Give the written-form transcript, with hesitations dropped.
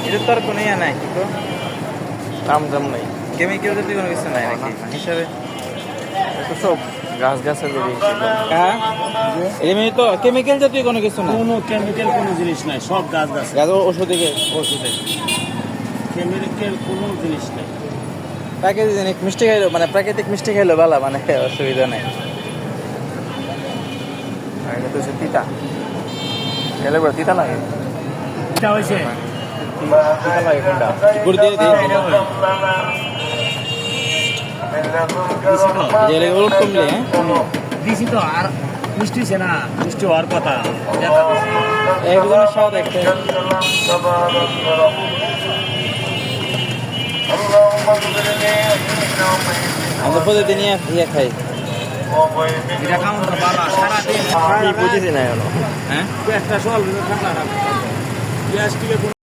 এটা তো আর কোনো ইয়ে নাই কিন্তু দাম দাম নাই, কেমিক্যাল জাতীয় কোনো কিছু নাই নাকি হিসাবে। তো সব গাছ গাছের বেরিয়ে হ্যাঁ এমনি তো কেমিক্যাল জাতীয় কোনো কিছু না, কোনো কেমিক্যাল কোনো জিনিস নাই, সব গাছ গাছ গাছ ওষুধে ওষুধে, কেমিক্যাল কোনো জিনিস নাই। প্রাকৃতিক জিনিস মিষ্টি খাইলো মানে প্রাকৃতিক মিষ্টি খাইলো ভালো মানে অসুবিধা নাই। এটা তো হচ্ছে তিতা, খেলে বড় তিতা লাগে। এটা হয়েছে তিতা লাগে কোনটা? গুড় দিয়ে দিই জেলে গুলো কমলে দিছি তো, আর মিষ্টি হয়েছে না, মিষ্টি হওয়ার কথা। একজনের স্বাদ একটা আমরা প্রতিদিন ইয়ে খাই। এটা খাওয়ান তো বাবা সারাদিন কি বুঝেছি না এখনো। হ্যাঁ পেটটা সব ঠান্ডা রাখবে। গ্যাস থেকে